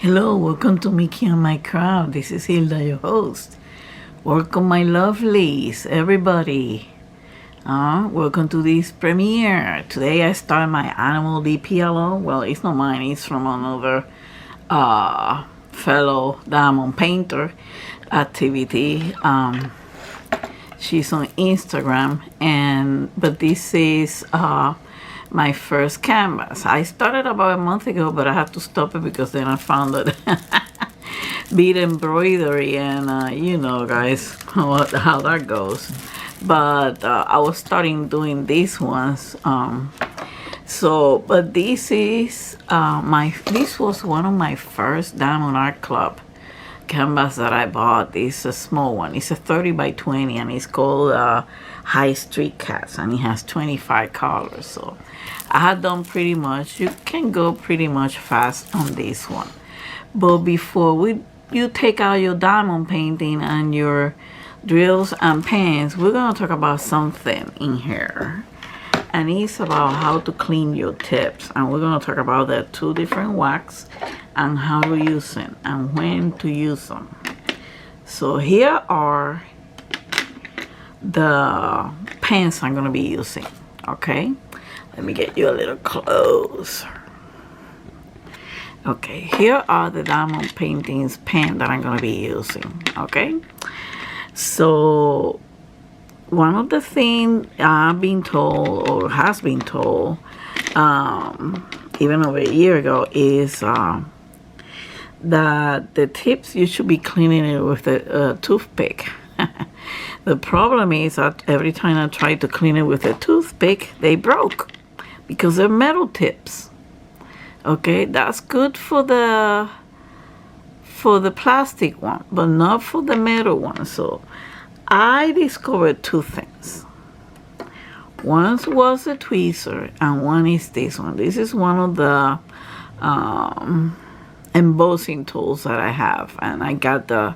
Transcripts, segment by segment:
Hello, welcome to Mickey and my crowd. This is Hilda, your host. Welcome, my lovelies, everybody. Welcome to this premiere. Today I start my animal DPLO. Well, it's not mine, it's from another fellow diamond painter activity. She's on Instagram, but this is my first canvas. I started about a month ago, but I had to stop it because then I found that bead embroidery, and you know, guys, how that goes. But I was starting doing these ones. But this is this was one of my first Diamond Art Club canvas that I bought. It's a small one. It's a 30 by 20, and it's called High Street Cats, and it has 25 colors. So I had done pretty much. You can go pretty much fast on this one. But before you take out your diamond painting and your drills and pens, we're gonna talk about something in here, and it's about how to clean your tips. And we're gonna talk about the two different wax and how to use them and when to use them. So here are the pens I'm gonna be using. Okay, let me get you a little closer. Okay, here are the diamond paintings pen that I'm gonna be using. Okay, so one of the things I've been told, or has been told, even over a year ago, is that the tips, you should be cleaning it with a toothpick. The problem is that every time I try to clean it with a toothpick, they broke because they're metal tips. Okay, that's good for the plastic one, but not for the metal one. So I discovered two things. One was a tweezer, and one is this one. This is one of the embossing tools that I have, and I got the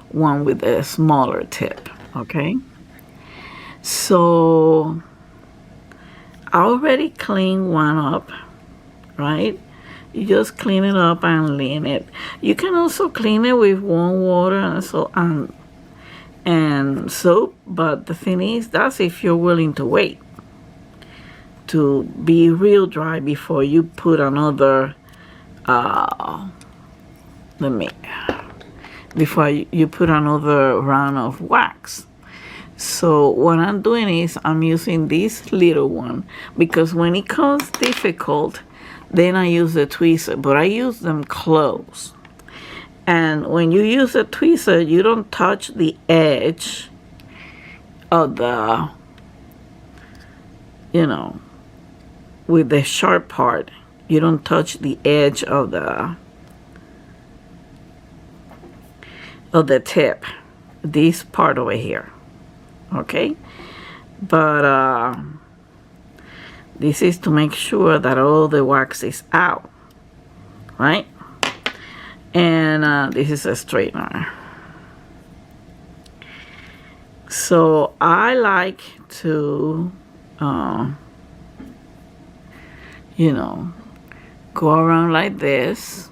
one with a smaller tip. Okay, so I already cleaned one up, right? You just clean it up and lean it. You can also clean it with warm water and soap, but the thing is, that's if you're willing to wait to be real dry before you put another before you put another round of wax. So what I'm doing is I'm using this little one, because when it comes difficult, then I use the tweezer, but I use them close. And when you use a tweezer, you don't touch the edge of the, you know, with the sharp part, you don't touch the edge of the tip, this part over here. Okay, but this is to make sure that all the wax is out, right? And this is a straightener. So I like to you know, go around like this,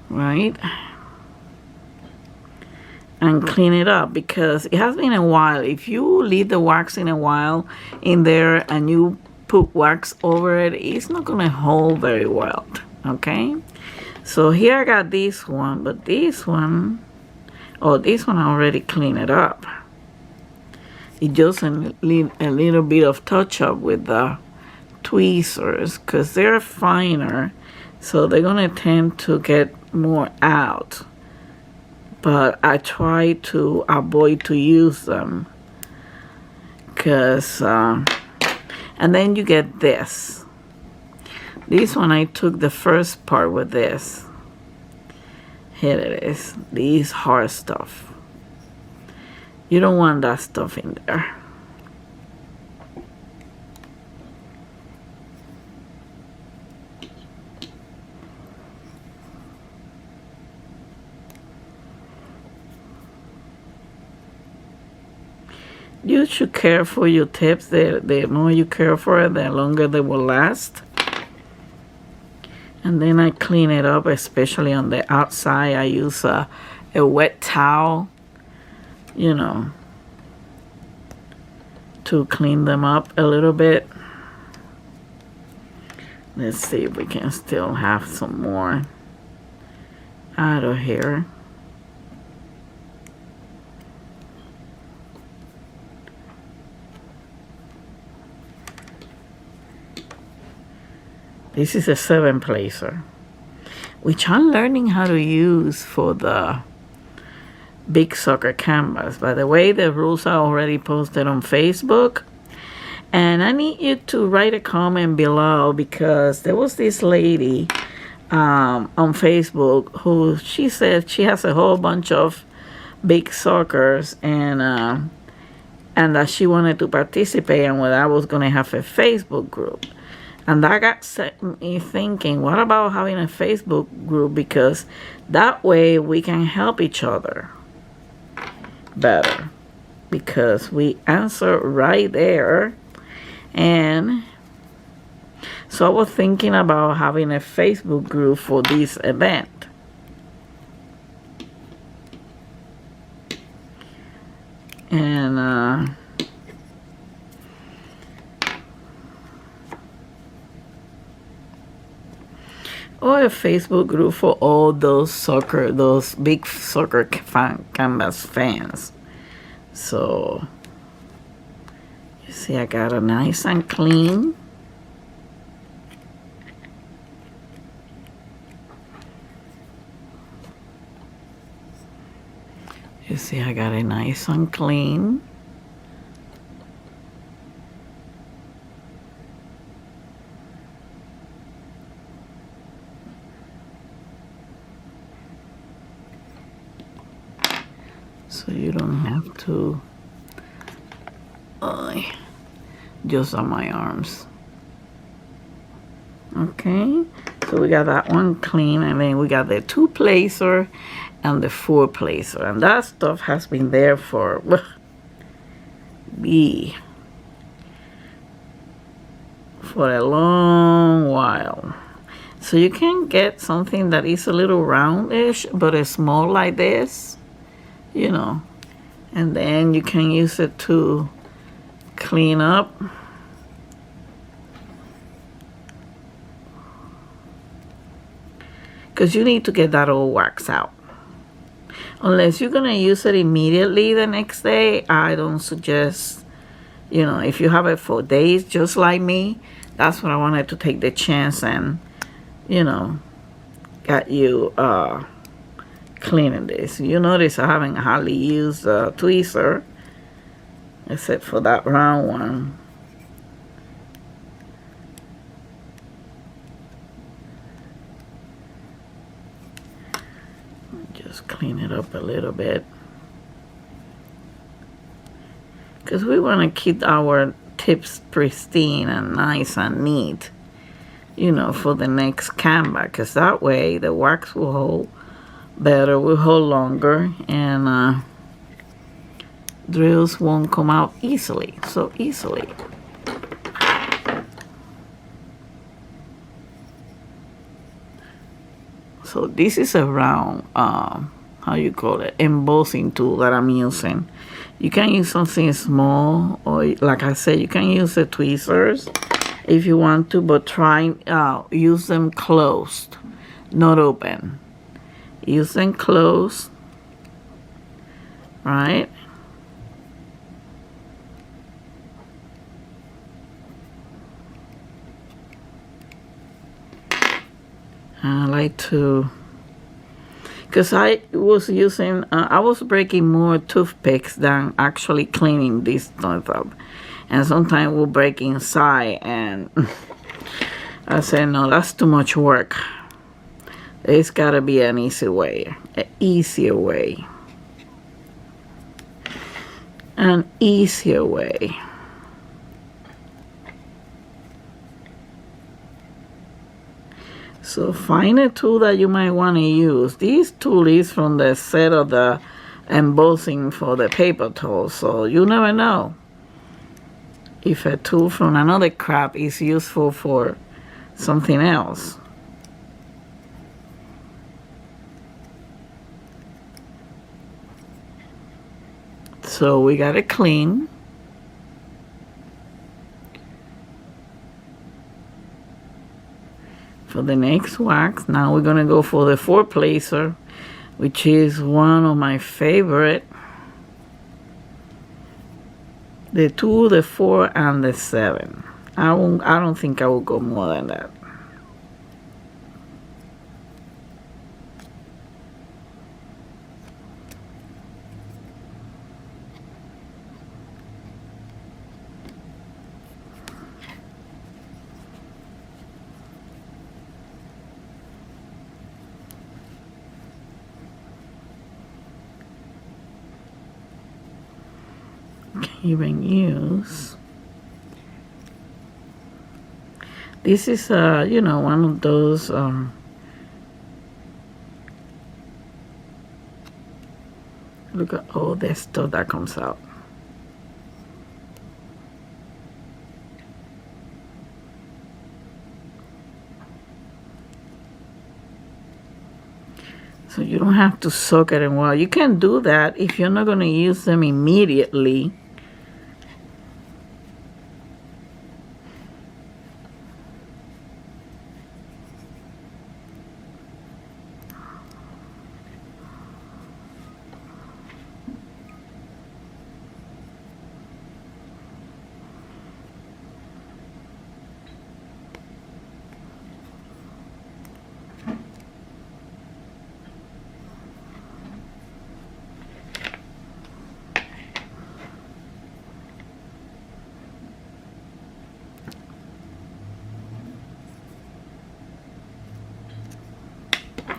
right, and clean it up, because it has been a while. If you leave the wax in a while in there and you put wax over it, it's not gonna hold very well. Okay, so here I got this one, but this one, this one I already cleaned it up. It just a little bit of touch up with the tweezers, because they're finer, so they're gonna tend to get more out. But I try to avoid to use them, because and then you get this. This one I took the first part with this. Here it is. These hard stuff. You don't want that stuff in there. You should care for your tips. The more you care for it, the longer they will last. And then I clean it up, especially on the outside. I use a wet towel, you know, to clean them up a little bit. Let's see if we can still have some more out of here. This is a 7-placer, which I'm learning how to use for the big sucker canvas. By the way, the rules are already posted on Facebook. And I need you to write a comment below, because there was this lady on Facebook who she said she has a whole bunch of big suckers, and that she wanted to participate, and whether I was going to have a Facebook group. And that got set me thinking, what about having a Facebook group? Because that way we can help each other better, because we answer right there. And so I was thinking about having a Facebook group for this event. And or a Facebook group for all those big soccer canvas fans. So you see, I got it nice and clean. You see, I got it nice and clean. So you don't have to just on my arms. Okay, so we got that one clean, and then we got the 2-placer and the 4-placer, and that stuff has been there for a long while. So you can get something that is a little roundish but it's small like this, you know, and then you can use it to clean up. Because you need to get that old wax out. Unless you're gonna use it immediately the next day, I don't suggest, you know, if you have it for days just like me, that's what I wanted to take the chance and, you know, got you cleaning this. You notice I haven't hardly used a tweezer except for that round one. Just clean it up a little bit, because we want to keep our tips pristine and nice and neat, you know, for the next canvas, because that way the wax will hold better, will hold longer, and drills won't come out so easily. So this is a round, how you call it, embossing tool that I'm using. You can use something small, or like I said, you can use the tweezers if you want to, but try use them closed, not open. Use them closed, right? I like to, because I was using, I was breaking more toothpicks than actually cleaning this stuff up. And sometimes we'll break inside, and I said, no, that's too much work. There's gotta be an easy way, an easier way. An easier way. So find a tool that you might want to use. This tool is from the set of the embossing for the paper tools, so you never know if a tool from another craft is useful for something else. So we got it clean. For the next wax, now we're gonna go for the 4-placer, which is one of my favorite. The 2, the 4, and the 7. I don't think I will go more than that. Even use this is you know, one of those look at all this stuff that comes out. So you don't have to soak it in water. You can do that if you're not going to use them immediately.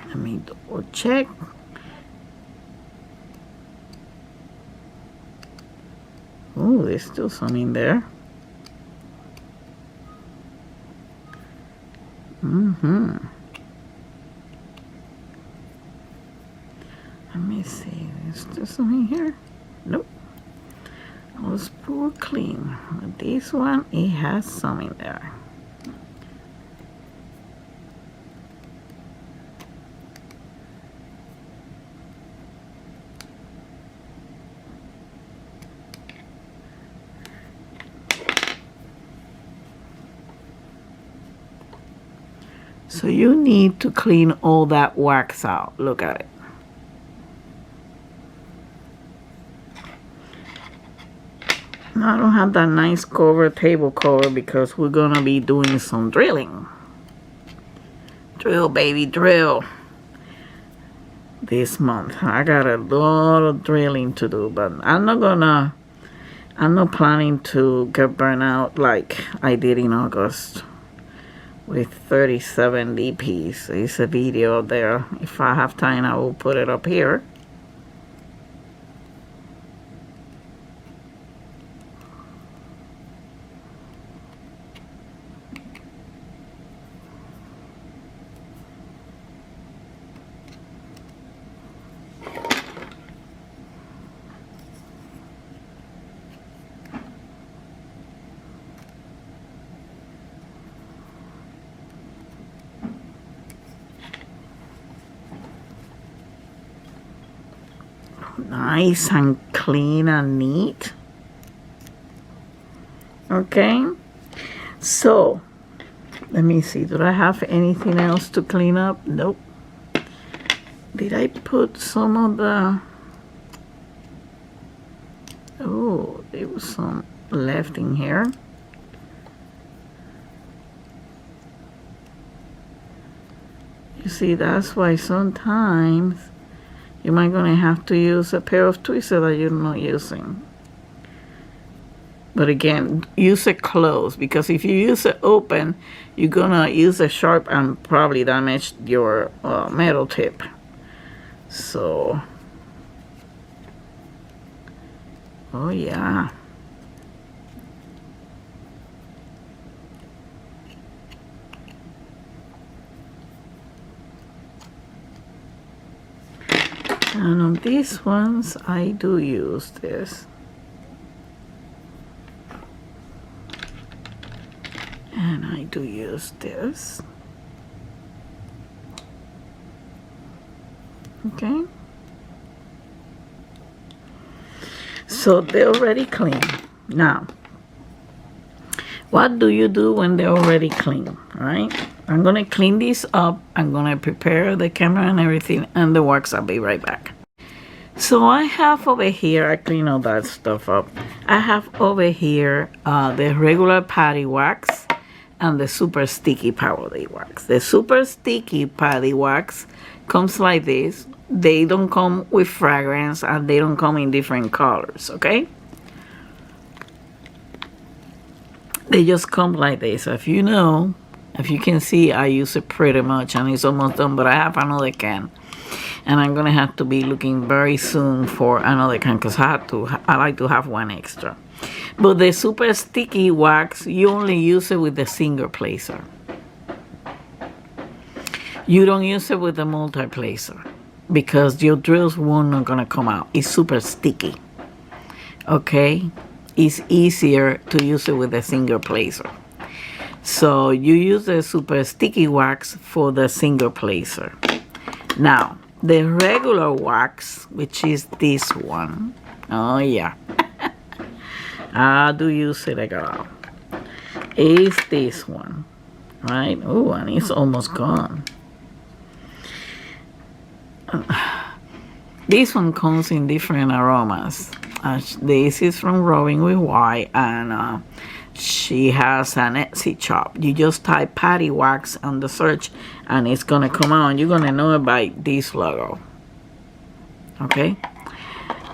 Let me double check. Oh, there's still some in there. Let me see. There's still some in here. Nope. I was poor clean. But this one, it has some in there. So you need to clean all that wax out. Look at it. Now I don't have that nice cover, table cover, because we're gonna be doing some drilling. Drill, baby, drill. This month. I got a lot of drilling to do, but I'm not planning to get burnt out like I did in August. With 37 DPs. There's a video up there. If I have time, I will put it up here. Nice and clean and neat. Okay, so let me see, do I have anything else to clean up? Nope. Did I put some of the, oh, there was some left in here. You see, that's why sometimes you might gonna have to use a pair of tweezers that you're not using. But again, use it closed, because if you use it open, you're gonna use a sharp and probably damage your metal tip. So, oh yeah. And on these ones, I do use this. And I do use this. Okay. So they're already clean. Now, what do you do when they're already clean, right? I'm gonna clean this up. I'm gonna prepare the camera and everything and the wax. I'll be right back. So I have over here, I clean all that stuff up. I have over here the regular patty wax and the super sticky powdery wax. The super sticky patty wax comes like this. They don't come with fragrance and they don't come in different colors, okay? They just come like this. So if you know, if you can see, I use it pretty much and it's almost done, but I have another can. And I'm gonna have to be looking very soon for another can because I like to have one extra. But the super sticky wax, you only use it with the single placer. You don't use it with the multi-placer because your drills won't not gonna come out. It's super sticky. Okay? It's easier to use it with a single placer. So you use the super sticky wax for the single placer. Now, the regular wax, which is this one. Oh yeah. I do use it a lot. Is this one. Right? Oh, and it's almost gone. This one comes in different aromas. This is from Rowing with White, and she has an Etsy shop. You just type patty wax on the search and it's gonna come out and you're gonna know it by this logo. Okay?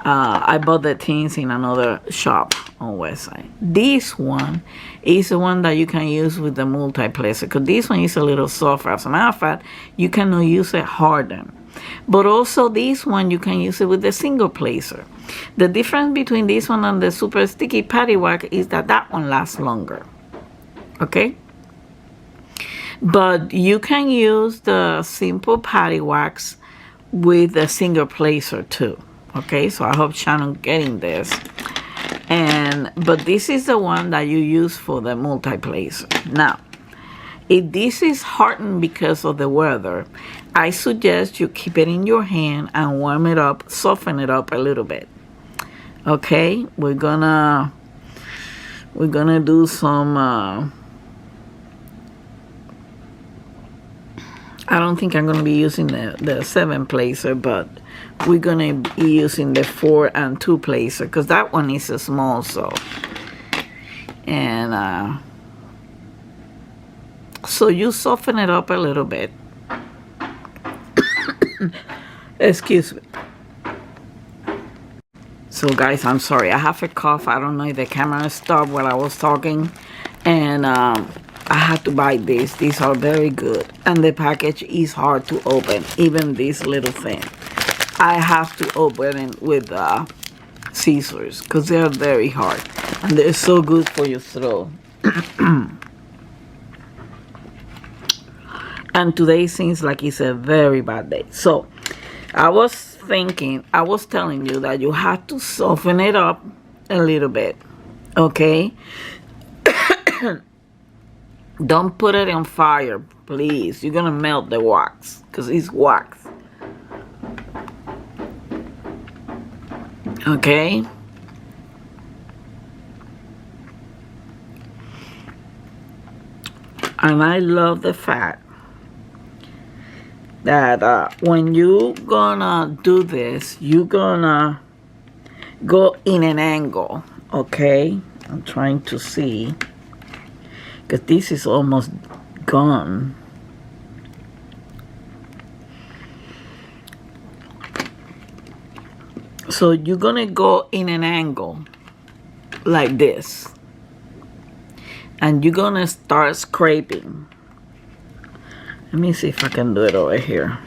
I bought the things in another shop on website. This one is the one that you can use with the multi-placer because this one is a little softer. As a matter of fact, you cannot use it hardened. But also this one you can use it with the single placer. The difference between this one and the super sticky patty wax is that that one lasts longer. Okay? But you can use the simple patty wax with the single placer too. Okay, so I hope Shannon getting this. But this is the one that you use for the multi-placer. Now, if this is hardened because of the weather, I suggest you keep it in your hand and warm it up, soften it up a little bit. Okay, we're gonna do some. I don't think I'm gonna be using the 7 placer, but we're gonna be using the 4 and 2 placer because that one is a small, so. And so you soften it up a little bit. Excuse me. So guys, I'm sorry, I have a cough. I don't know if the camera stopped while I was talking, and I had to buy these. These are very good, and the package is hard to open, even this little thing. I have to open it with scissors because they're very hard and they're so good for your throat. And today seems like it's a very bad day. So I was telling you that you have to soften it up a little bit, okay? Don't put it on fire, please. You're gonna melt the wax because it's wax. Okay? And I love the fact that when you gonna do this, you're gonna go in an angle, okay? I'm trying to see, because this is almost gone. So you're gonna go in an angle like this, and you're gonna start scraping. Let me see if I can do it over here.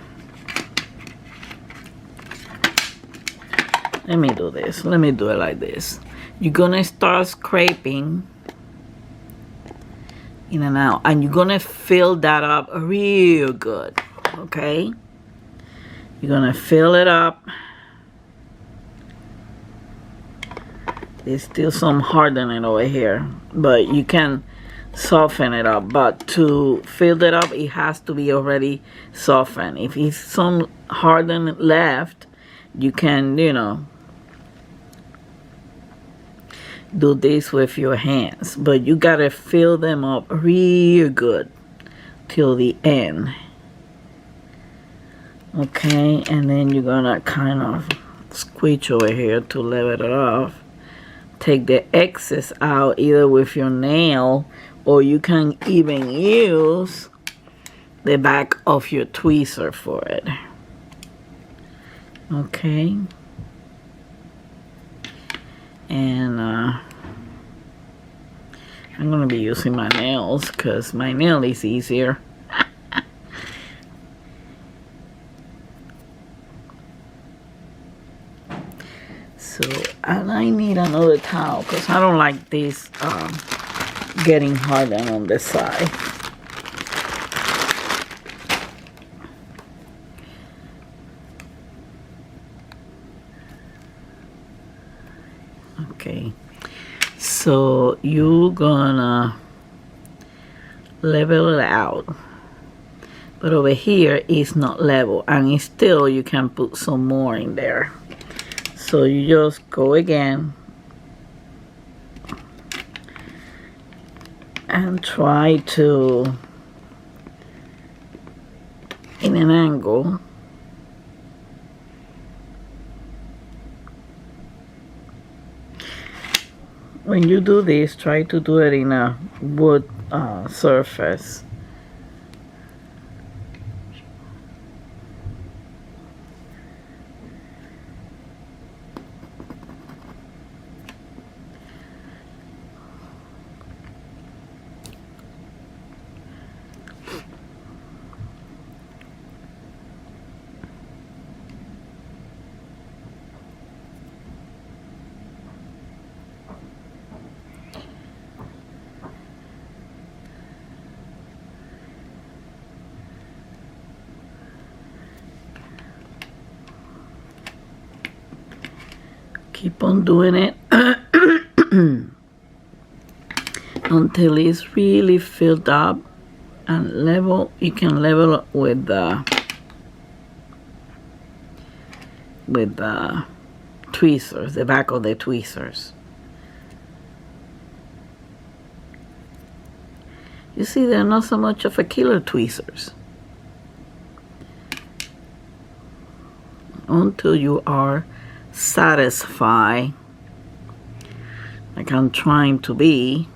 Let me do this. Let me do it like this. You're gonna start scraping in and out, and you're gonna fill that up real good, okay? You're gonna fill it up. There's still some hardening over here, but you can soften it up. But to fill it up, it has to be already softened. If it's some hardened left, you can, you know, do this with your hands, but you gotta fill them up real good till the end. Okay, and then you're gonna kind of squeeze over here to level it off. Take the excess out either with your nail, or you can even use the back of your tweezer for it. Okay, and I'm gonna be using my nails because my nail is easier. So, and I need another towel because I don't like this getting harder on the side. Okay, so you're gonna level it out, but over here it's not level, and it's still you can put some more in there. So you just go again and try to, in an angle, when you do this, try to do it in a wood surface. Keep on doing it until it's really filled up and level. You can level it with the tweezers, the back of the tweezers. You see, they're not so much of a killer tweezers until you are satisfied, like I'm trying to be.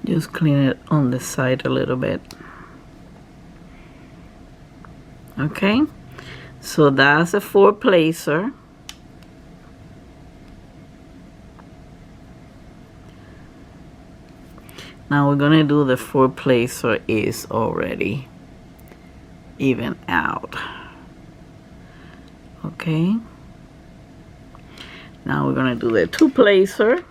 Just clean it on the side a little bit. Okay, so that's a 4-placer. Now we're gonna do the 4-placer is already even out. Okay, now we're gonna do the 2-placer.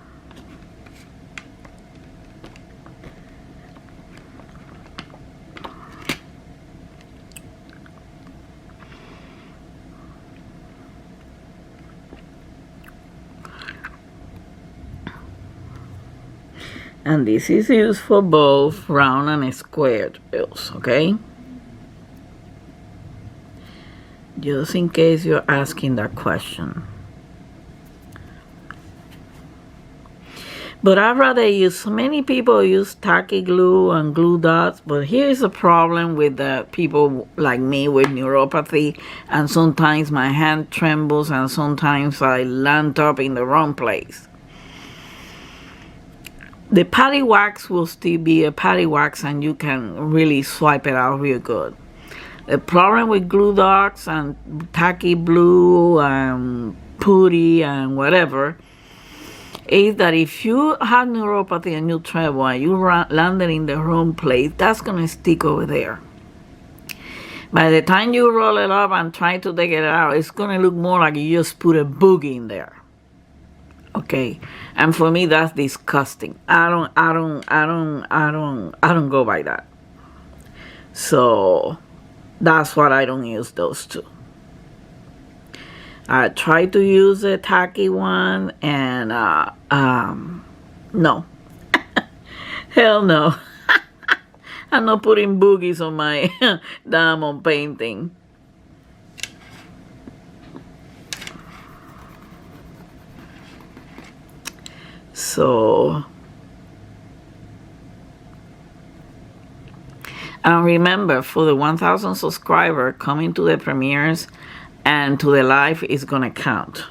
And this is used for both round and square drills, okay? Just in case you're asking that question. But I'd rather use, so many people use tacky glue and glue dots, but here's a problem with the people like me with neuropathy, and sometimes my hand trembles and sometimes I land up in the wrong place. The patty wax will still be a patty wax and you can really swipe it out real good. The problem with glue dots and tacky glue and putty and whatever is that if you have neuropathy and you tremble and you landed in the wrong place, that's going to stick over there. By the time you roll it up and try to take it out, it's going to look more like you just put a boogie in there. Okay, and for me that's disgusting. I don't go by that. So that's why I don't use those two. I tried to use a tacky one, and no. Hell no. I'm not putting boogies on my diamond painting. So, and remember, for the 1,000 subscriber, coming to the premieres and to the live is gonna count.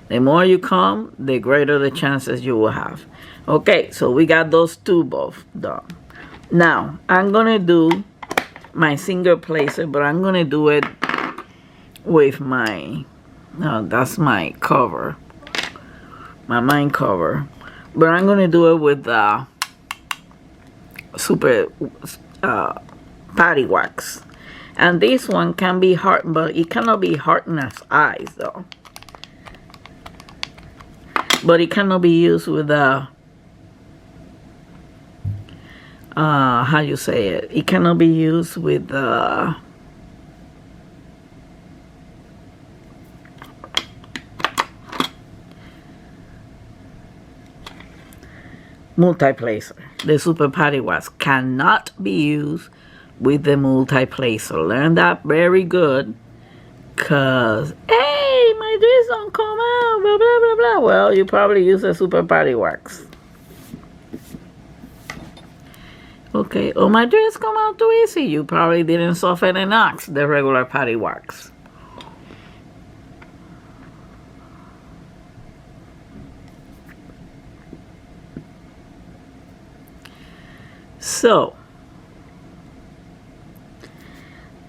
The more you come, the greater the chances you will have. Okay, so we got those two both done. Now, I'm gonna do my single placer, but I'm gonna do it with my, no, that's my cover, my main cover. But I'm gonna do it with the super patty wax. And this one can be hard, but it cannot be hardened as eyes though. But it cannot be used with the how you say it? It cannot be used with the multi-placer. The super patty wax cannot be used with the multi-placer. Learn that very good, cause hey, my dress don't come out, blah blah blah blah. Well, you probably use a super patty wax. Okay, oh, my dress come out too easy. You probably didn't soften and ox the regular patty wax. So,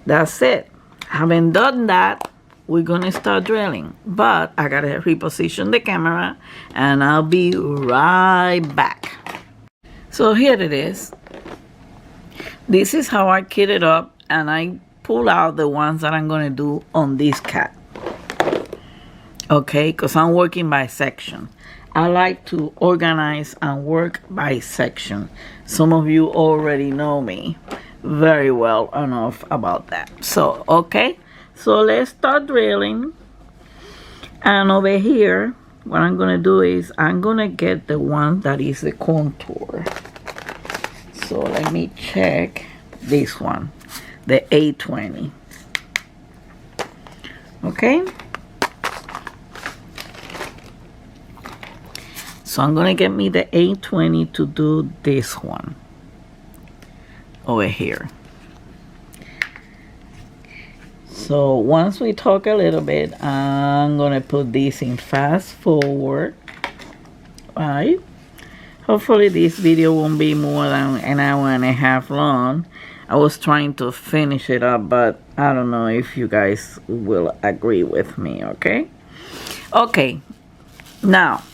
that's it. Having done that, we're gonna start drilling. But I gotta reposition the camera and I'll be right back. So here it is. This is how I kit it up, and I pull out the ones that I'm gonna do on this cat. Okay, because I'm working by section. I like to organize and work by section. Some of you already know me very well enough about that. So, okay, so let's start drilling. And over here, what I'm gonna do is I'm gonna get the one that is the contour. So let me check this one, the 820. Okay. So I'm gonna get me the 820 to do this one over here. So once we talk a little bit, I'm gonna put this in fast forward. Right. Hopefully this video won't be more than an hour and a half long. I was trying to finish it up, but I don't know if you guys will agree with me, okay? Okay, now,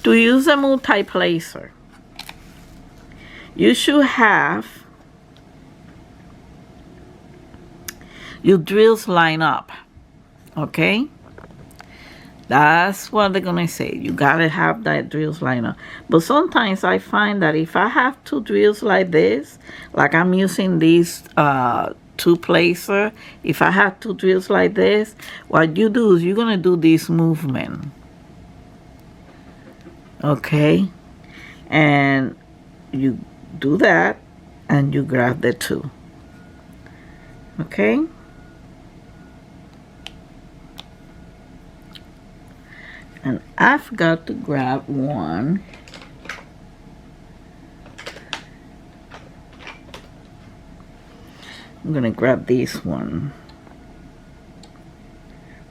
to use a multi-placer, you should have your drills line up, okay? That's what they're gonna say. You gotta have that drills line up. But sometimes I find that if I have two drills like this, like I'm using these two placer, if I have two drills like this, what you do is you're gonna do this movement. Okay? And you do that and you grab the two. Okay? And I forgot to grab one. I'm gonna grab this one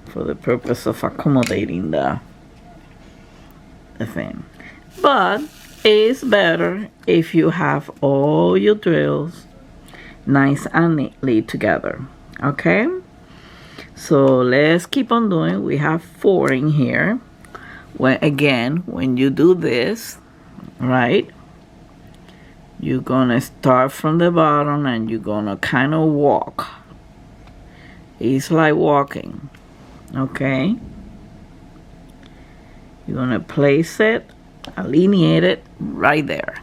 for the purpose of accommodating the thing. But it's better if you have all your drills nice and neatly together. Okay? So let's keep on doing. We have 4 in here. When you do this, right, you're gonna start from the bottom and you're gonna kind of walk. It's like walking, okay? You're gonna place it, alineate it right there.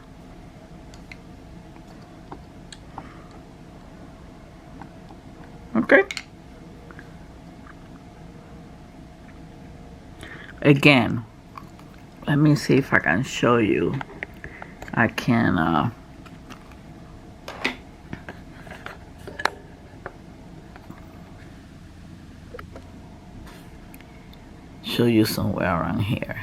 Okay? again, let me see if I can show you. I can show you somewhere around here.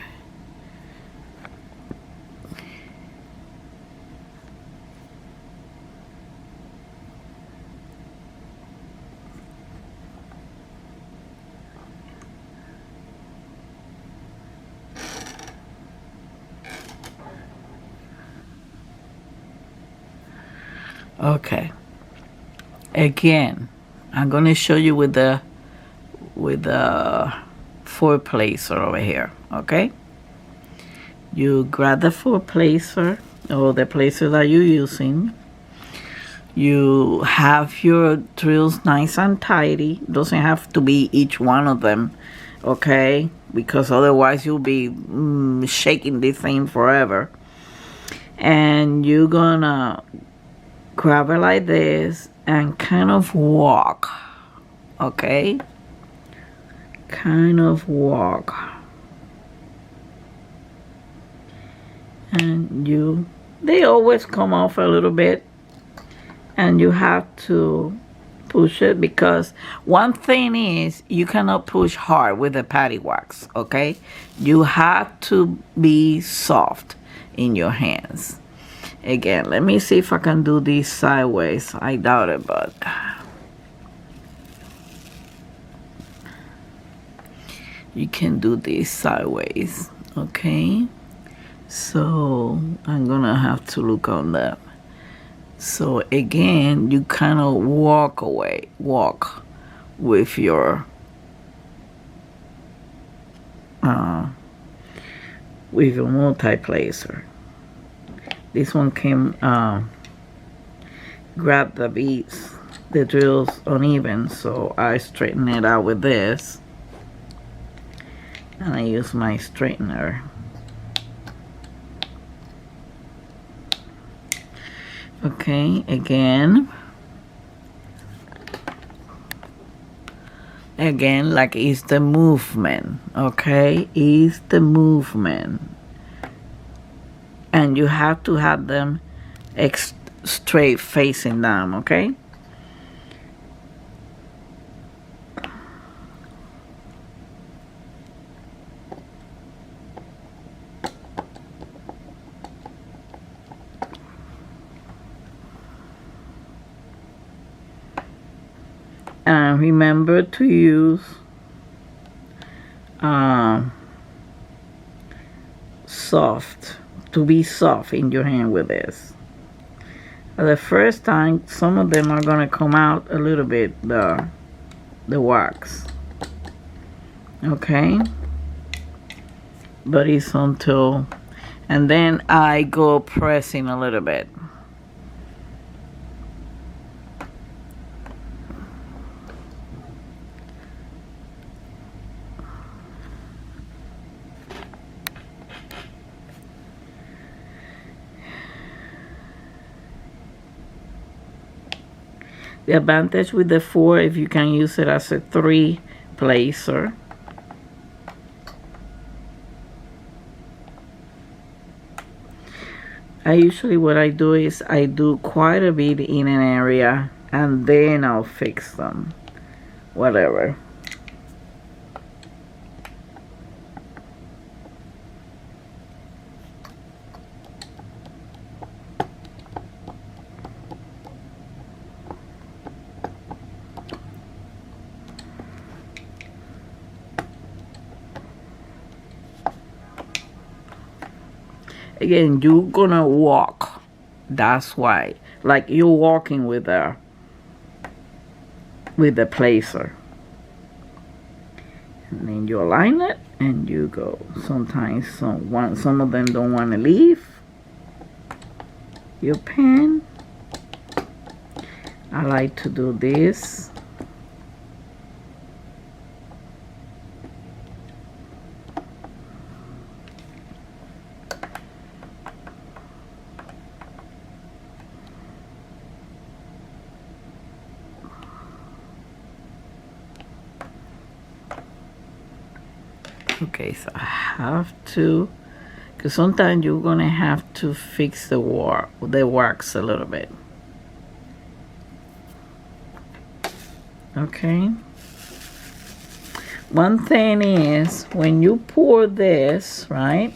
Okay. Again, I'm going to show you with the four placer over here. Okay. You grab the four placer or the placer that you're using. You have your drills nice and tidy. Doesn't have to be each one of them, okay? Because otherwise you'll be shaking this thing forever. And you're gonna grab it like this and kind of walk, okay? Kind of walk. And they always come off a little bit, and you have to push it, because one thing is you cannot push hard with the patty wax, okay? You have to be soft in your hands. Again, let me see if I can do this sideways. I doubt it, but you can do this sideways, okay? So I'm gonna have to look on that. So again, you kind of walk with your multi-placer. This one came, grab the beads, the drills uneven, so I straighten it out with this, and I use my straightener. Okay, again, like it's the movement, okay? It's the movement. And you have to have them straight facing down, okay? And remember to use to be soft in your hand with this. The first time, some of them are gonna come out a little bit, the wax, okay? But it's until, and then I go pressing a little bit. The advantage with the 4, if you can use it as a 3 placer. What I do is I do quite a bit in an area, and then I'll fix them, whatever. Again, you're gonna walk. That's why, like you're walking with the placer. And then you align it and you go. Sometimes some of them don't want to leave your pen. I like to do this. Okay, so I have to, because sometimes you're gonna have to fix the wax a little bit. Okay. One thing is, when you pour this, right?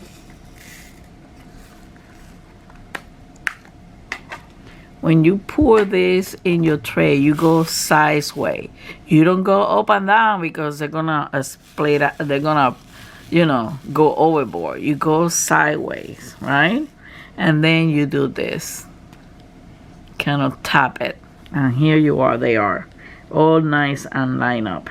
When you pour this in your tray, you go sideways. You don't go up and down because they're gonna split. They're gonna, go overboard. You go sideways, right? And then you do this. Kind of tap it, and here you are. They are all nice and line up.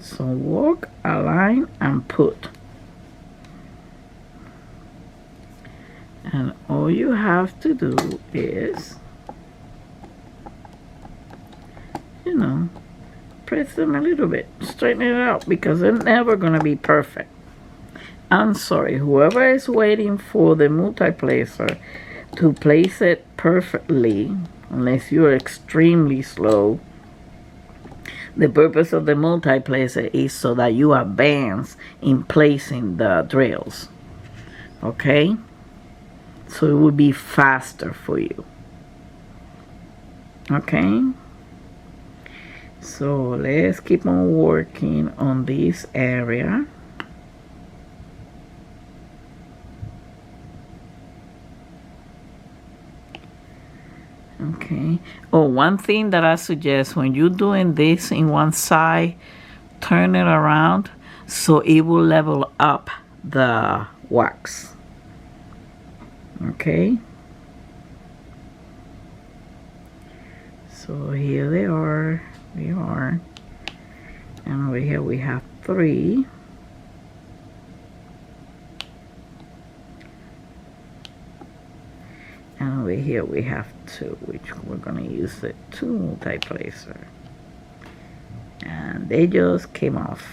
So work, align, and put. And all you have to do is, press them a little bit, straighten it out, because they're never going to be perfect. I'm sorry, whoever is waiting for the multi-placer to place it perfectly, unless you're extremely slow, the purpose of the multi-placer is so that you advance in placing the drills. Okay? So it will be faster for you. Okay? So let's keep on working on this area. Okay. Oh, one thing that I suggest, when you're doing this in one side, turn it around so it will level up the wax. Okay. So here they are. And over here we have 3. And over here we have 2, which we're gonna use the 2 multi-placer. And they just came off.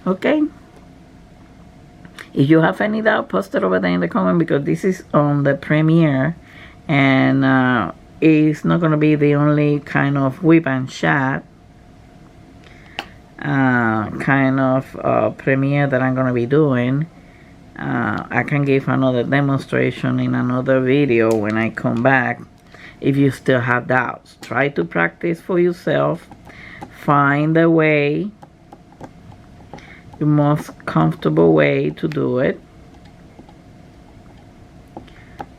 Okay, if you have any doubt, post it over there in the comment, because this is on the premiere, and it's not going to be the only kind of whip and chat kind of premiere that I'm going to be doing. I can give another demonstration in another video when I come back. If you still have doubts, try to practice for yourself, find a way, the most comfortable way to do it,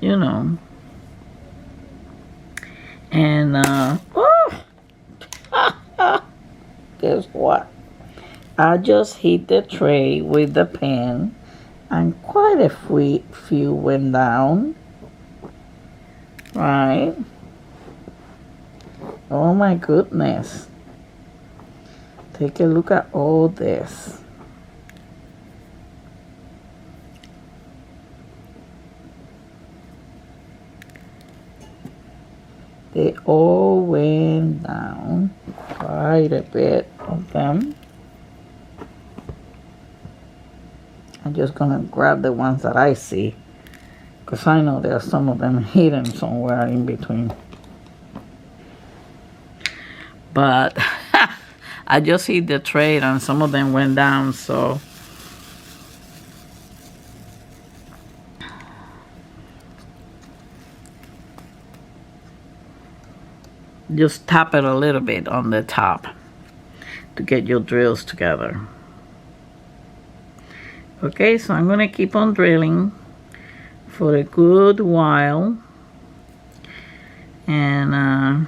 and guess what, I just hit the tray with the pen and quite a few went down, right? Oh my goodness, take a look at all this. They all went down, quite a bit of them. I'm just gonna grab the ones that I see, because I know there are some of them hidden somewhere in between. But I just hit the trade and some of them went down, so just tap it a little bit on the top to get your drills together. Okay, so I'm gonna keep on drilling for a good while, and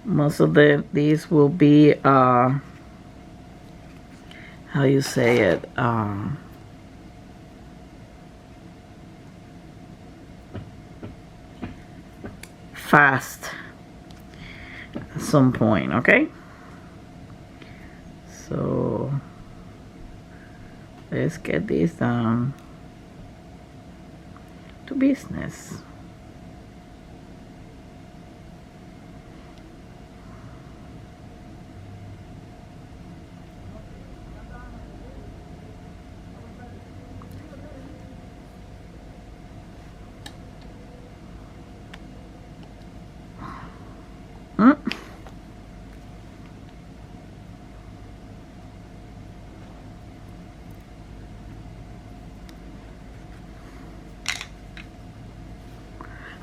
most of these will be how you say it, fast at some point. Okay, so let's get this down to business.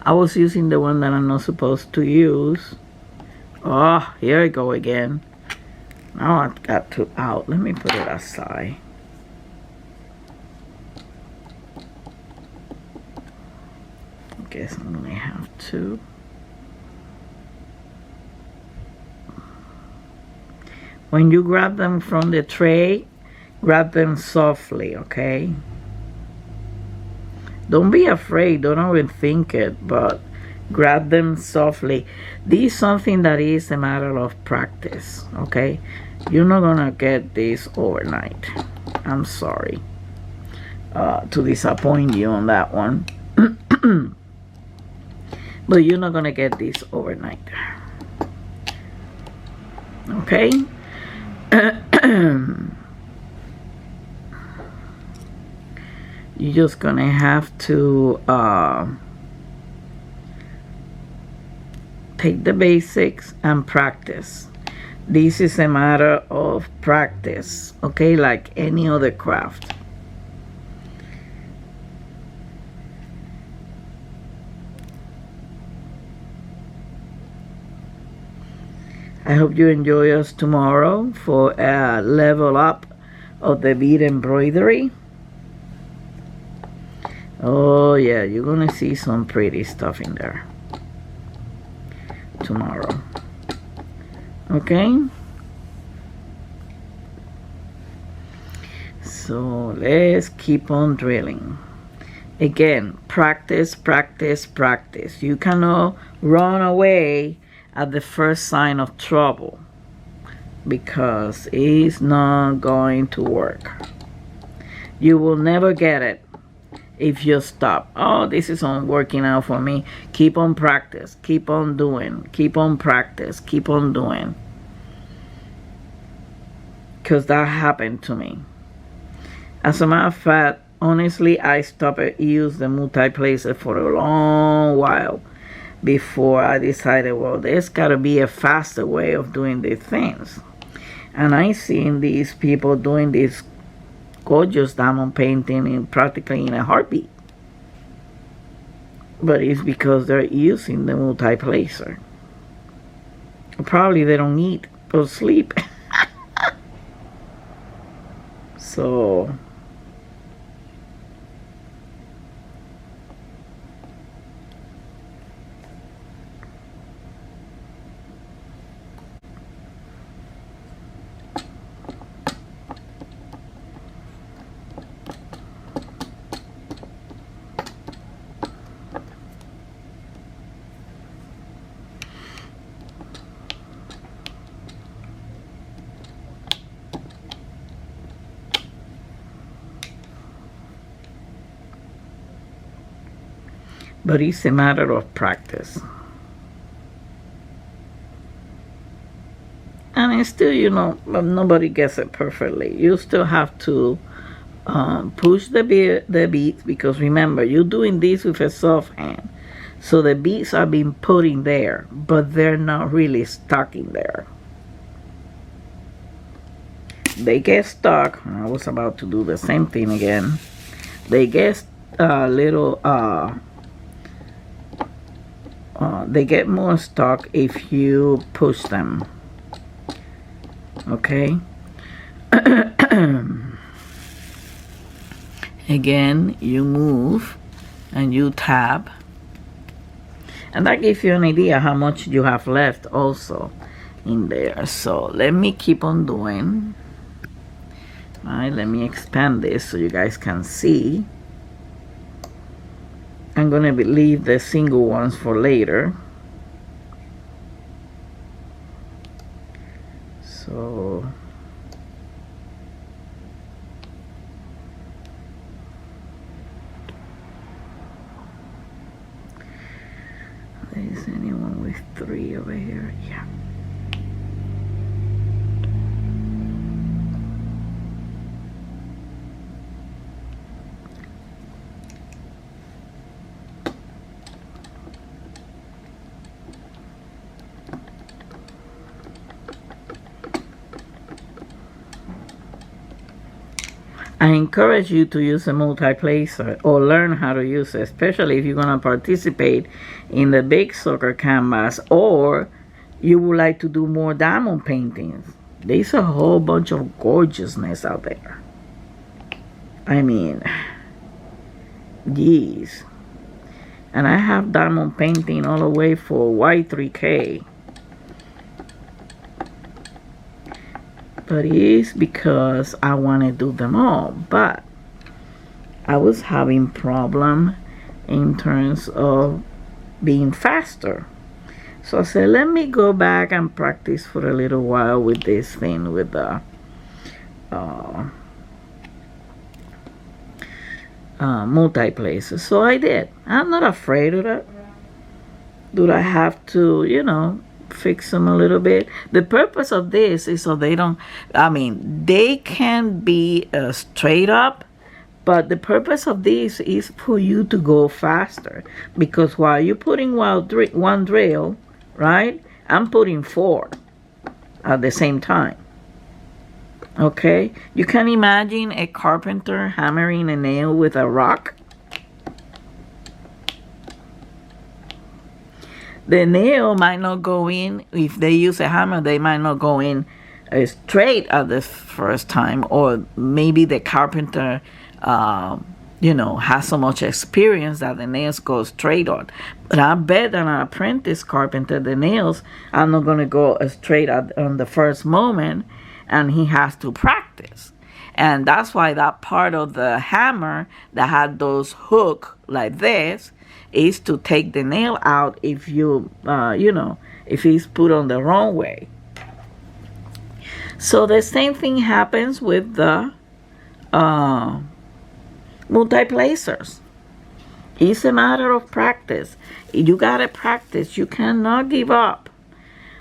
I was using the one that I'm not supposed to use. Oh, here I go again. Now I've got to out. Let me put it aside. I guess I'm gonna have to. When you grab them from the tray, grab them softly, okay? Don't be afraid, don't overthink it, but grab them softly. This is something that is a matter of practice, okay? You're not gonna get this overnight. I'm sorry to disappoint you on that one. But you're not gonna get this overnight. Okay? You're just gonna have to take the basics and practice. This is a matter of practice, okay, like any other craft. I hope you enjoy us tomorrow for a level up of the bead embroidery. Oh yeah, you're gonna see some pretty stuff in there tomorrow. Okay, so let's keep on drilling. Again, practice, practice, practice. You cannot run away at the first sign of trouble, because it's not going to work. You will never get it if you stop. Oh, this is not working out for me. Keep on practice, keep on doing, keep on practice, keep on doing. Because that happened to me. As a matter of fact, honestly, I stopped using the multi-placer for a long while before I decided, well, there's got to be a faster way of doing these things. And I seen these people doing this gorgeous diamond painting practically in a heartbeat. But it's because they're using the multi-placer. Probably they don't eat or sleep. So but it's a matter of practice. And And still, you know, nobody gets it perfectly. You still have to push the beads, because remember, you're doing this with a soft hand. So the beads are being put in there, but they're not really stuck in there. They get stuck. I was about to do the same thing again. They get little, they get more stuck if you push them. Okay. Again, you move and you tap, and that gives you an idea how much you have left also in there. So let me keep on doing. All right, let me expand this so you guys can see. I'm gonna leave the single ones for later. So is anyone with 3 over here? Yeah. I encourage you to use a multi-placer or learn how to use it, especially if you're going to participate in the big soccer canvas, or you would like to do more diamond paintings. There's a whole bunch of gorgeousness out there. I mean, geez. And I have diamond painting all the way for Y3K. But it's because I want to do them all. But I was having problem in terms of being faster. So I said, let me go back and practice for a little while with this thing, with the multi-places. So I did. I'm not afraid of that. Do I have to, you know, fix them a little bit? The purpose of this is so they don't, I mean, they can be straight up, but the purpose of this is for you to go faster, because while you're putting one drill, right, I'm putting 4 at the same time. Okay, you can imagine a carpenter hammering a nail with a rock. The nail might not go in. If they use a hammer, they might not go in straight at the first time, or maybe the carpenter, you know, has so much experience that the nails go straight on. But I bet that an apprentice carpenter, the nails are not going to go straight on the first moment, and he has to practice. And that's why that part of the hammer that had those hooks like this is to take the nail out if you, you know, if it's put on the wrong way. So the same thing happens with the multi-placers. It's a matter of practice. You gotta practice. You cannot give up.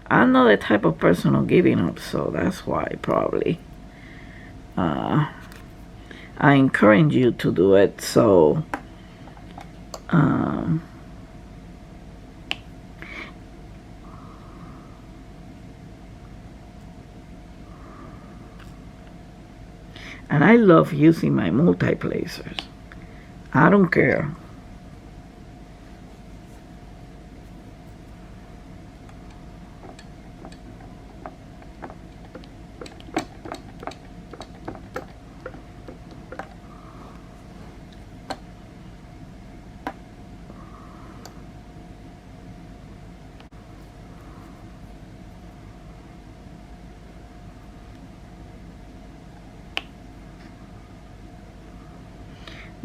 I'm not the type of person of giving up, so that's why probably I encourage you to do it. So and I love using my multi-placers. I don't care.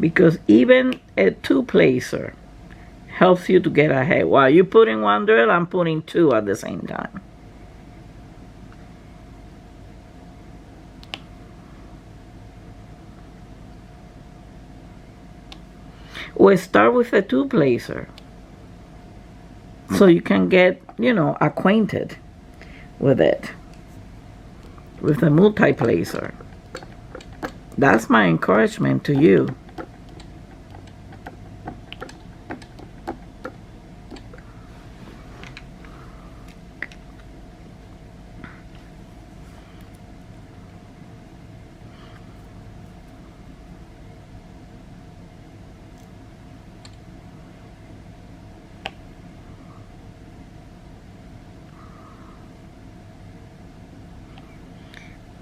Because even a 2-placer helps you to get ahead. While you're putting 1 drill, I'm putting 2 at the same time. Or start with a 2-placer, so you can get, you know, acquainted with it. with a multi-placer. That's my encouragement to you.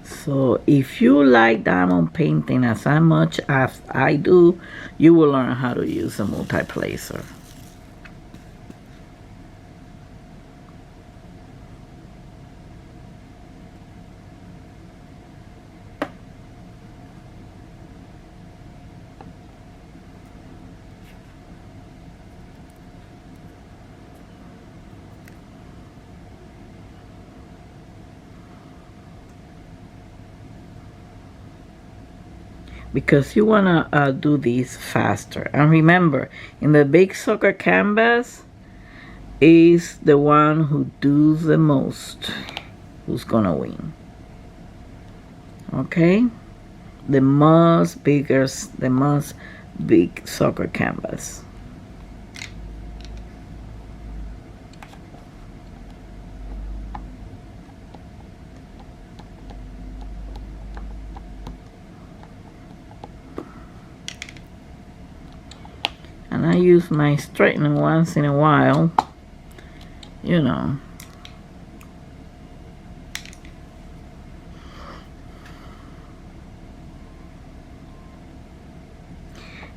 So if you like diamond painting as much as I do, you will learn how to use a multi-placer. Because you want to do these faster. And remember, in the big soccer canvas is the one who does the most who's gonna win. Okay, the most big soccer canvas. And I use my straightener once in a while, you know.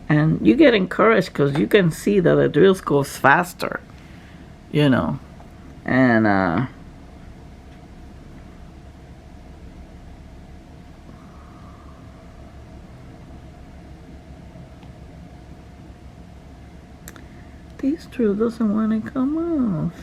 And you get encouraged because you can see that the drills goes faster, you know. And this drill doesn't want to come off.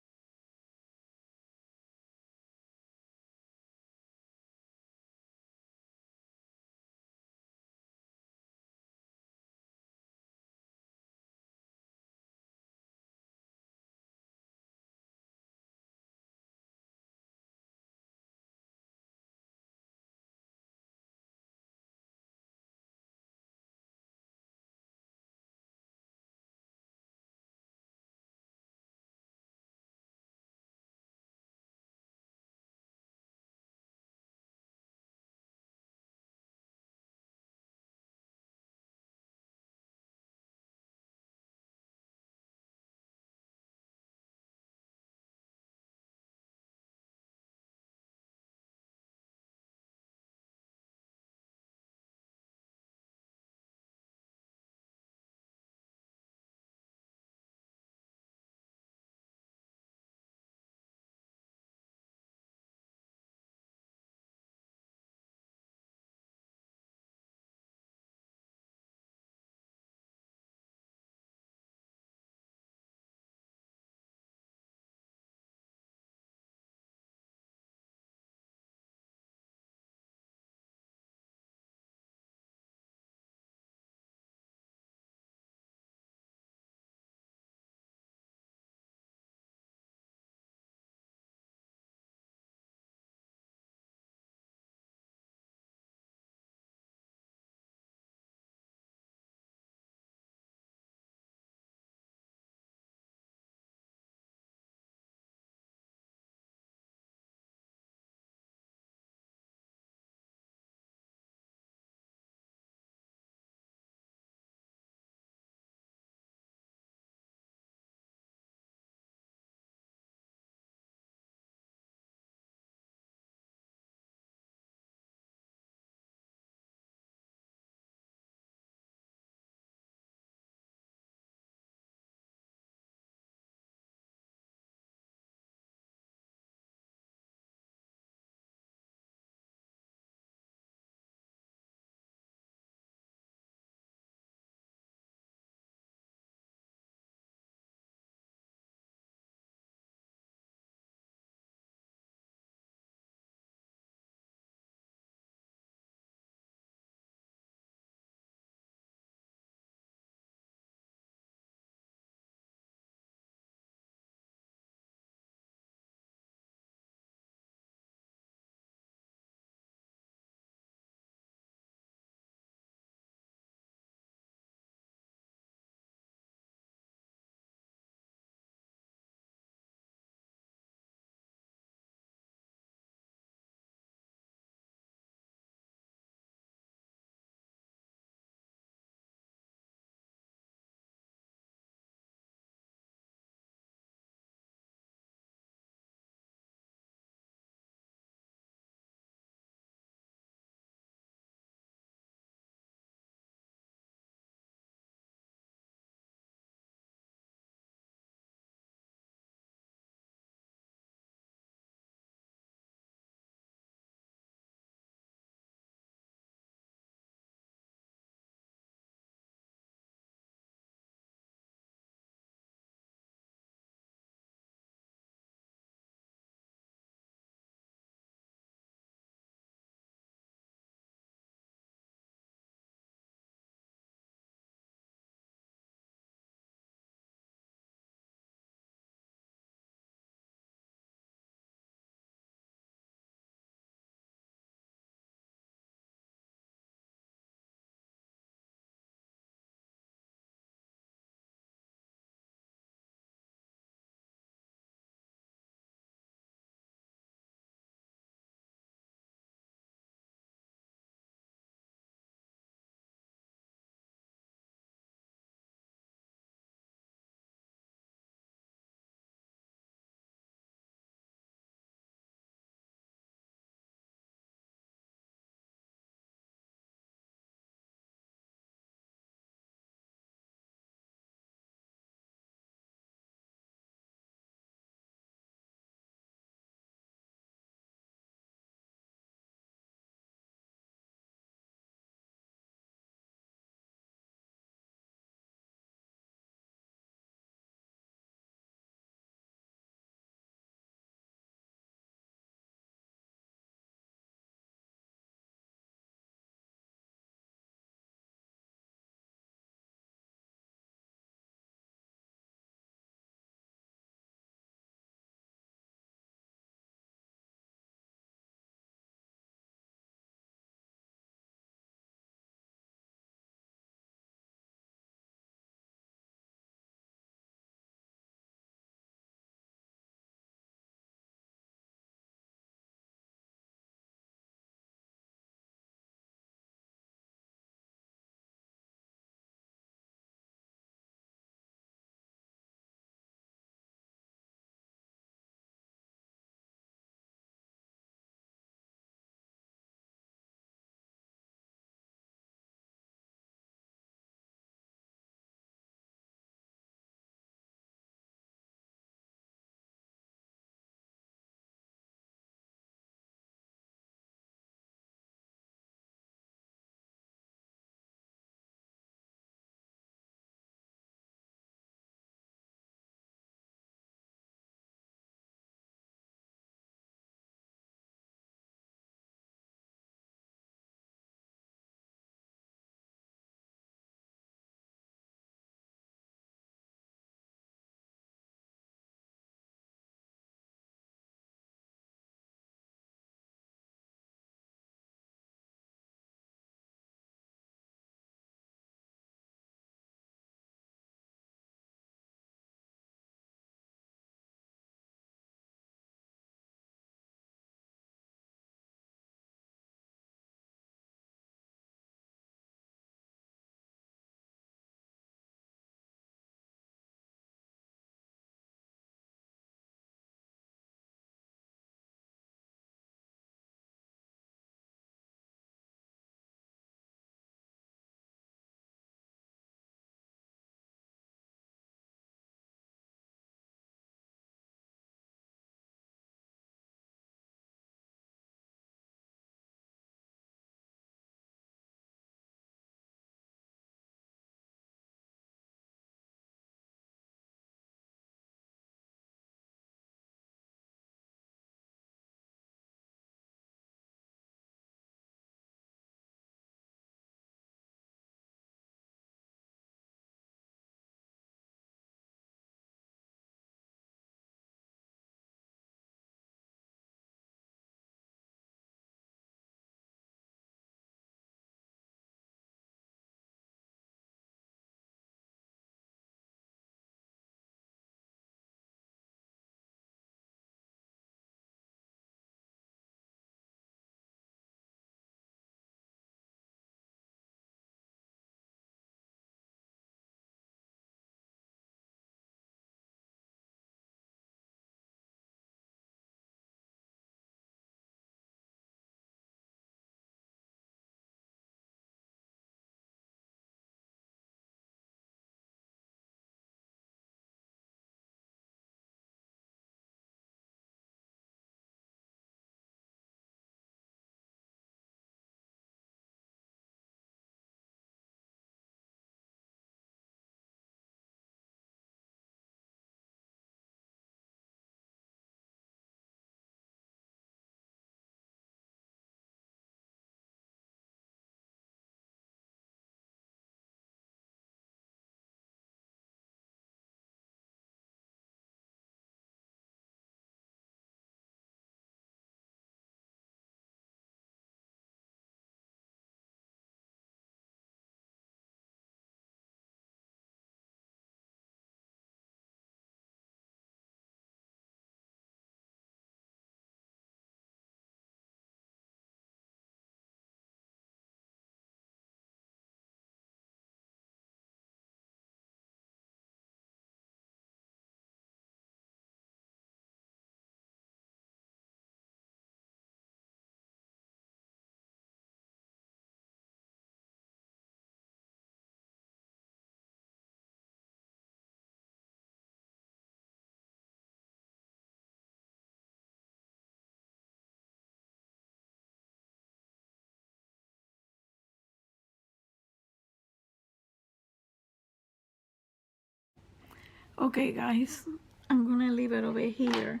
Okay, guys, I'm gonna leave it over here.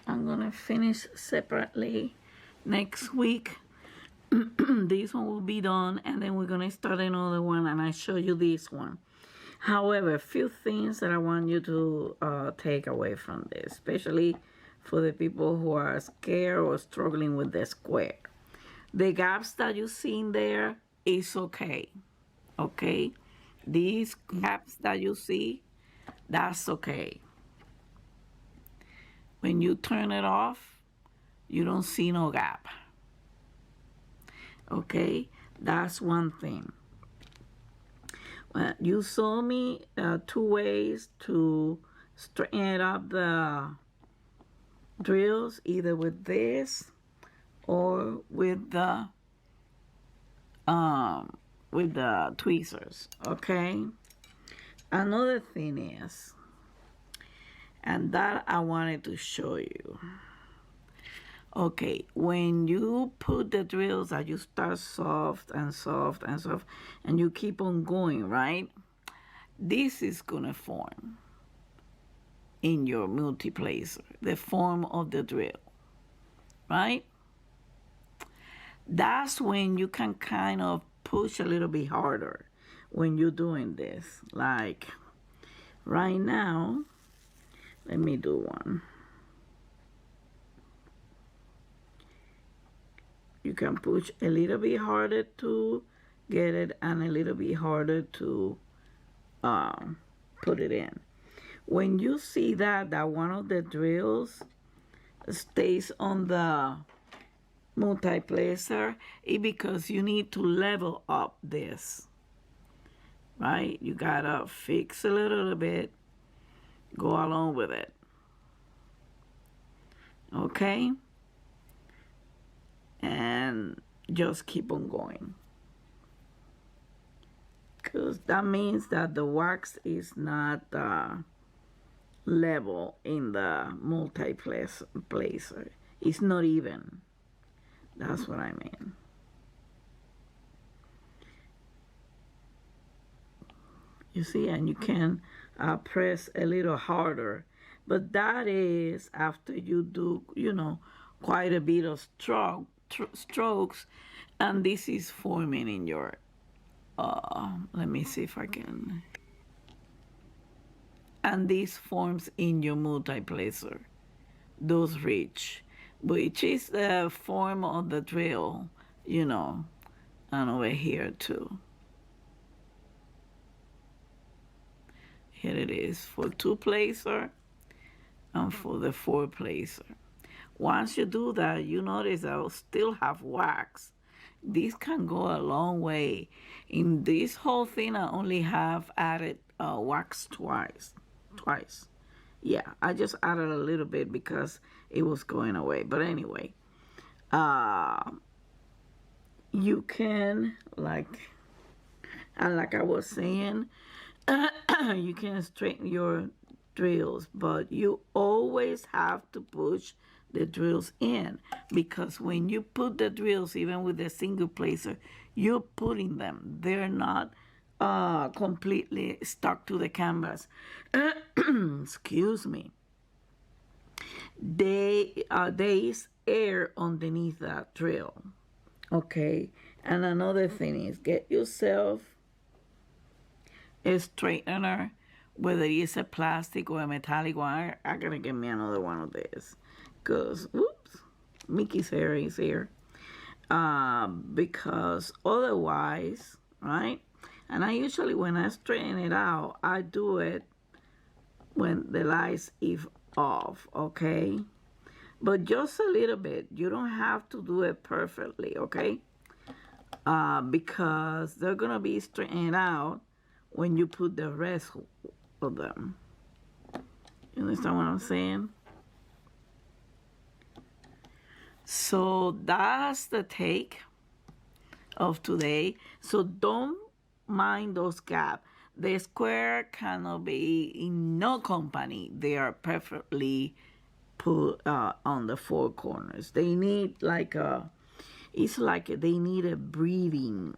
I'm gonna finish separately next week. This one will be done, and then we're gonna start another one, and I show you this one. However, a few things that I want you to take away from this, especially for the people who are scared or struggling with the square. The gaps that you see in there is okay. Okay? These gaps that you see, that's okay. When you turn it off, you don't see no gap. Okay? That's one thing. You saw me 2 ways to straighten up the drills, either with this or with the tweezers. Okay. Another thing is, and that I wanted to show you. Okay, when you put the drills that you start soft and soft and soft, and you keep on going, right? This is gonna form in your multiplacer, the form of the drill, right? That's when you can kind of push a little bit harder when you're doing this. Like right now, let me do one. You can push a little bit harder to get it and a little bit harder to put it in. When you see that one of the drills stays on the multiplacer, it's because you need to level up this, right? You gotta fix a little bit, go along with it. Okay? And just keep on going, because that means that the wax is not level in the multiplacer. It's not even. That's what I mean. You see, and you can press a little harder, but that is after you do, you know, quite a bit of strokes, and this is forming in your let me see if I can, and this forms in your multiplacer, those ridge, which is the form of the drill, you know, and over here too. Here it is for 2-placer and for the 4-placer. Once you do that, you notice I'll still have wax. This can go a long way. In this whole thing, I only have added wax twice. Yeah, I just added a little bit because it was going away. But anyway, you can, like I was saying, you can straighten your drills, but you always have to push the drills in, because when you put the drills, even with the single placer, you're putting them. They're not completely stuck to the canvas. Excuse me. There is air underneath that drill. Okay, and another thing is, get yourself a straightener, whether it's a plastic or a metallic one. I gotta get me another one of this, because whoops, Mickey's hair is here. Because otherwise, right? And I usually, when I straighten it out, I do it when the lights is off, okay? But just a little bit. You don't have to do it perfectly, okay? Because they're gonna be straightened out when you put the rest of them. You understand what I'm saying? So that's the take of today. So don't mind those gaps. The square cannot be in no company. They are perfectly put on the 4 corners. They need like a, it's like they need a breathing,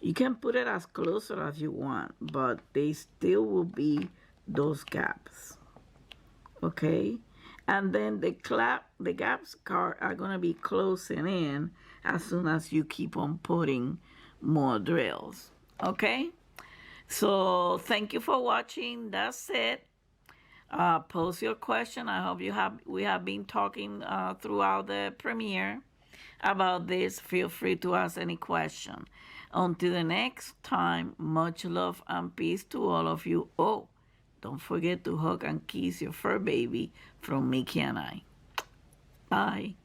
You can put it as closer as you want, but they still will be those gaps. Okay, and then the gaps are gonna be closing in as soon as you keep on putting more drills. Okay, so thank you for watching. That's it. Post your question. I hope we have been talking throughout the premiere about this. Feel free to ask any question. Until the next time, much love and peace to all of you. Oh, don't forget to hug and kiss your fur baby from Mickey and I. Bye.